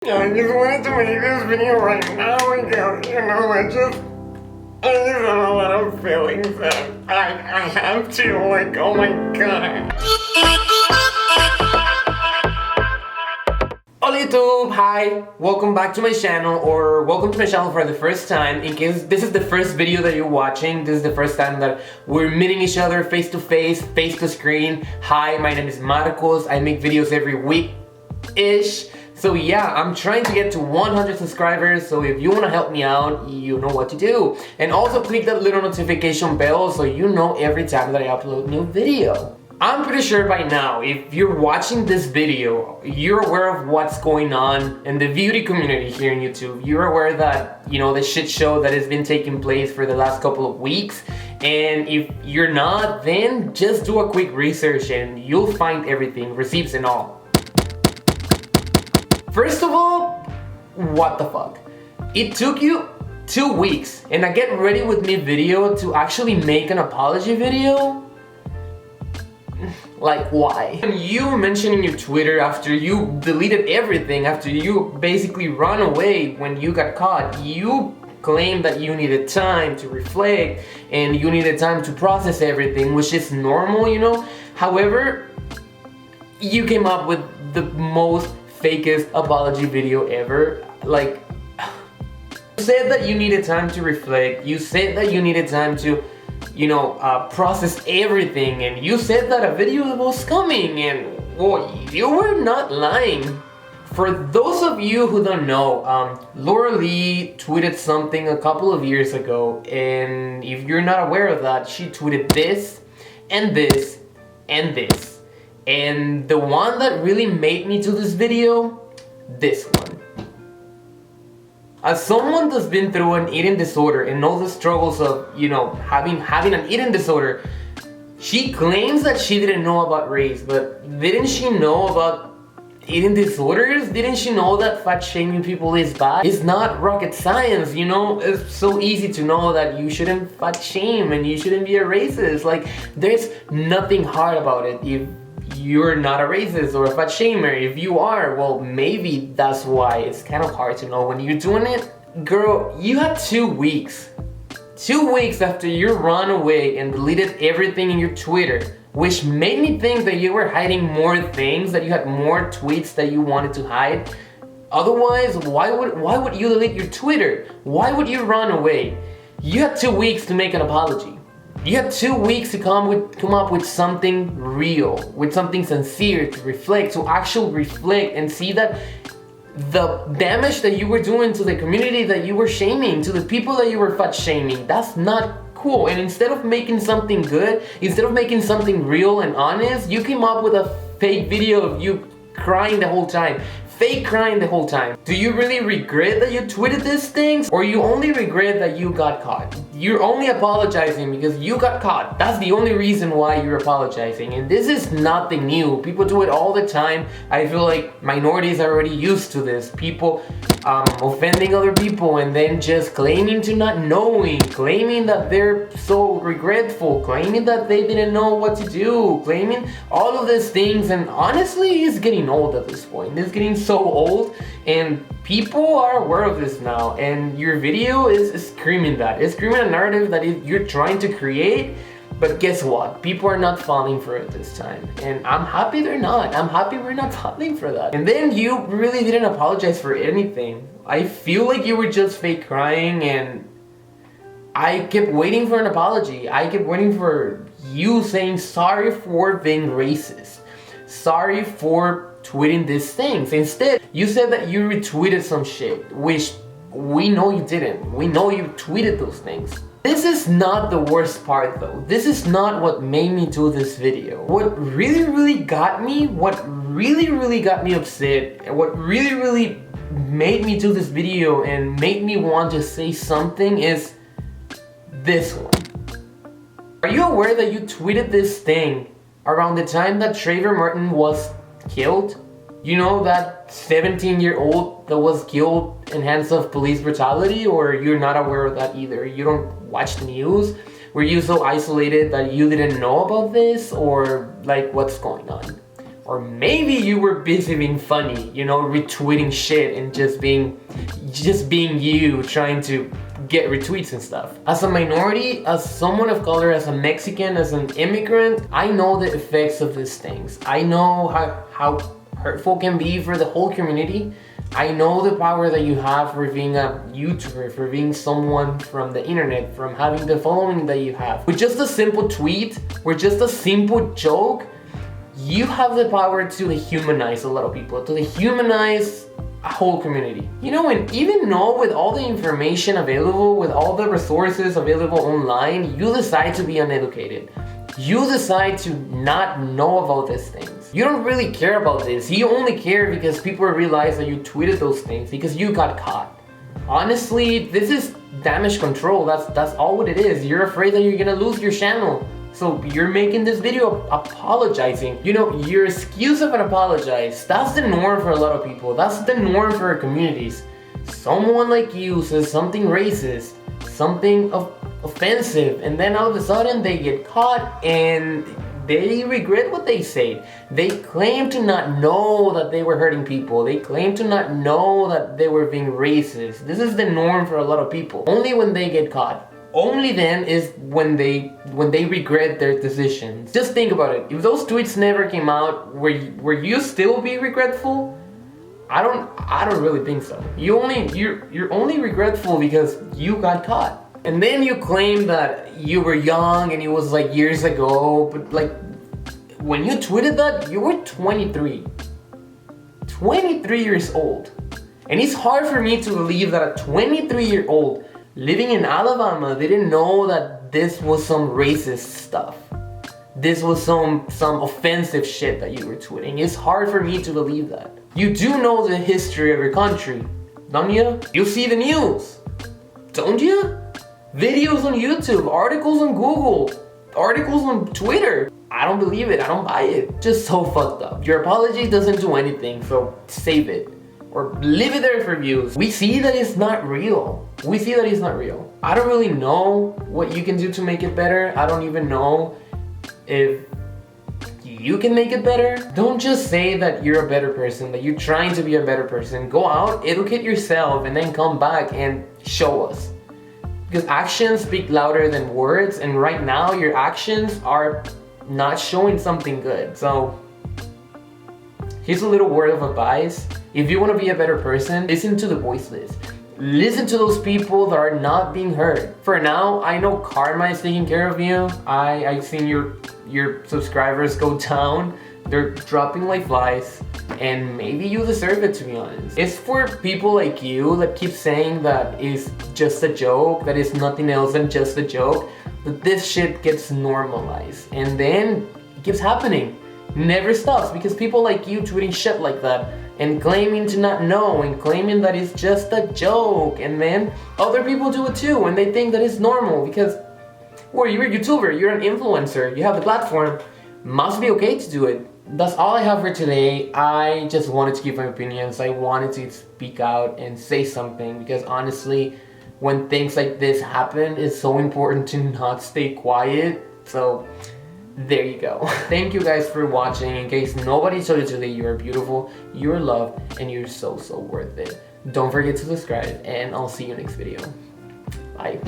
I just wanted to make this video right now because, I just have a lot of feelings that I have to, like, oh my god. Hola YouTube, hi, welcome back to my channel, or welcome to my channel for the first time. In case this is the first video that you're watching, this is the first time that we're meeting each other face to face to screen. Hi, my name is Marcos. I make videos every week-ish. So yeah, I'm trying to get to 100 subscribers, so if you want to help me out, you know what to do. And also click that little notification bell so you know every time that I upload a new video. I'm pretty sure by now, if you're watching this video, you're aware of what's going on in the beauty community here on YouTube. You're aware that, the shit show that has been taking place for the last couple of weeks. And if you're not, then just do a quick research and you'll find everything, receipts and all. First of all, what the fuck? It took you 2 weeks in a get ready with me video to actually make an apology video? Like, why? You mentioned in your Twitter after you deleted everything, after you basically run away when you got caught, you claimed that you needed time to reflect and you needed time to process everything, which is normal, However, you came up with the most fakest apology video ever. Like, you said that you needed time to reflect, you said that you needed time to process everything, and you said that a video was coming, and well, you were not lying. For those of you who don't know, Laura Lee tweeted something a couple of years ago, and if you're not aware of that, she tweeted this, and this, and this. And the one that really made me do this video, this one. As someone that's been through an eating disorder and knows the struggles of, having an eating disorder, she claims that she didn't know about race, but didn't she know about eating disorders? Didn't she know that fat shaming people is bad? It's not rocket science, It's so easy to know that you shouldn't fat shame and you shouldn't be a racist. Like, there's nothing hard about it. If you're not a racist or a fat shamer, if you are, well, maybe that's why it's kind of hard to know when you're doing it. Girl, you had 2 weeks. 2 weeks after you ran away and deleted everything in your Twitter, which made me think that you were hiding more things, that you had more tweets that you wanted to hide. Otherwise, why would you delete your Twitter? Why would you run away? You had 2 weeks to make an apology. You had 2 weeks to come up with something real, with something sincere, to reflect, to actually reflect and see that the damage that you were doing to the community that you were shaming, to the people that you were fat shaming, that's not cool. And instead of making something good, instead of making something real and honest, you came up with a fake video of you crying the whole time. Fake crying the whole time. Do you really regret that you tweeted these things? Or you only regret that you got caught? You're only apologizing because you got caught. That's the only reason why you're apologizing. And this is nothing new. People do it all the time. I feel like minorities are already used to this. People offending other people and then just claiming to not knowing, claiming that they're so regretful, claiming that they didn't know what to do, claiming all of these things. And honestly, it's getting old at this point. It's getting so old, and people are aware of this now, and your video is screaming that. It's screaming a narrative that you're trying to create, but guess what? People are not falling for it this time, and I'm happy they're not. I'm happy we're not falling for that. And then you really didn't apologize for anything. I feel like you were just fake crying, and I kept waiting for an apology. I kept waiting for you saying sorry for being racist. Sorry for tweeting these things. Instead, you said that you retweeted some shit, which we know you didn't. We know you tweeted those things. This is not the worst part though. This is not what made me do this video. What really got me, what really got me upset, and what really made me do this video and made me want to say something is this one. Are you aware that you tweeted this thing around the time that Trayvon Martin was killed? You know, that 17-year-old that was killed in hands of police brutality? Or you're not aware of that either? You don't watch the news? Were you so isolated that you didn't know about this? Or like, what's going on? Or maybe you were busy being funny, you know, retweeting shit and just being you, trying to get retweets and stuff. As a minority, as someone of color, as a Mexican, as an immigrant, I know the effects of these things. I know how hurtful can be for the whole community. I know the power that you have for being a YouTuber, for being someone from the internet, from having the following that you have. With just a simple tweet, or just a simple joke, you have the power to humanize a lot of people, to humanize a whole community. You know, and even though with all the information available, with all the resources available online, you decide to be uneducated. You decide to not know about these things. You don't really care about this. You only care because people realize that you tweeted those things because you got caught. Honestly, this is damage control. That's all what it is. You're afraid that you're gonna lose your channel. So you're making this video apologizing. You know, your excuse of an apologize, that's the norm for a lot of people. That's the norm for our communities. Someone like you says something racist, something offensive, and then all of a sudden they get caught and they regret what they say. They claim to not know that they were hurting people. They claim to not know that they were being racist. This is the norm for a lot of people. Only when they get caught. Only then is when they regret their decisions. Just think about it. If those tweets never came out, were you still be regretful? I don't really think so. You're only regretful because you got caught. And then you claim that you were young and it was like years ago, but like when you tweeted that, you were 23. 23 years old. And it's hard for me to believe that a 23-year-old living in Alabama didn't know that this was some racist stuff. This was some offensive shit that you were tweeting. It's hard for me to believe that. You do know the history of your country, don't you? You see the news, don't you? Videos on YouTube, articles on Google, articles on Twitter. I don't believe it, I don't buy it. Just so fucked up. Your apology doesn't do anything, so save it. Or leave it there for views. We see that it's not real. We see that it's not real. I don't really know what you can do to make it better. I don't even know if you can make it better. Don't just say that you're a better person, that you're trying to be a better person. Go out, educate yourself, and then come back and show us. Because actions speak louder than words, and right now your actions are not showing something good. So here's a little word of advice. If you want to be a better person, listen to the voiceless. Listen to those people that are not being heard. For now, I know karma is taking care of you. I've seen your subscribers go down. They're dropping like flies. And maybe you deserve it, to be honest. It's for people like you that keep saying that it's just a joke, that it's nothing else than just a joke, that this shit gets normalized. And then it keeps happening. Never stops, because people like you tweeting shit like that and claiming to not know and claiming that it's just a joke, and then other people do it too and they think that it's normal because, well, you're a YouTuber, you're an influencer, you have the platform, must be okay to do it. That's all I have for today. I just wanted to give my opinions. I wanted to speak out and say something because honestly, when things like this happen, it's so important to not stay quiet. So there you go. Thank you guys for watching. In case nobody told you today, you are beautiful, you are loved, and you're so worth it. Don't forget to subscribe, and I'll see you next video. Bye.